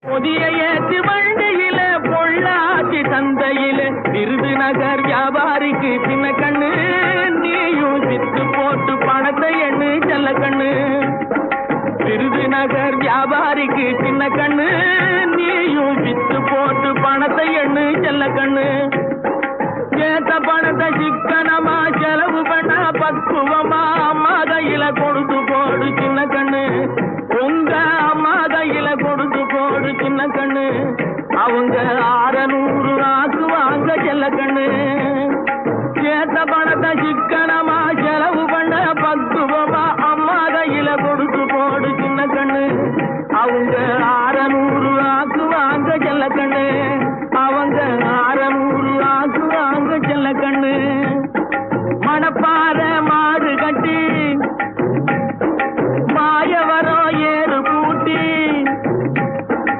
புதிய ஏற்று வண்டியில பொள்ளாச்சி சந்தையில விருதுநகர் வியாபாரிக்கு சின்ன கண்ணு, நீயும் வித்து போட்டு பணத்தை எண்ணு செல்ல கண்ணு. விருதுநகர் வியாபாரிக்கு சின்ன கண்ணு, நீயும் வித்து போட்டு பணத்தை எண்ணு செல்ல கண்ணு. ஏத்த பணத்தை சிக்கனமா செலவு பண்ண பக்குவமா அம்மா கையில கொடுத்து போடு சின்ன கண்ணு. உங்க அம்மா கையில கொடுத்து போடு சின்ன கண்ணு. அவங்க 600 ஆக்குவாங்க செல்ல கண்ணு. ஏத்த பணத்தை சிக்கனமா செலவு பண்ண பக்குவமா அம்மா கையில கொடுத்து போடு சின்ன கண்ணு. அவங்க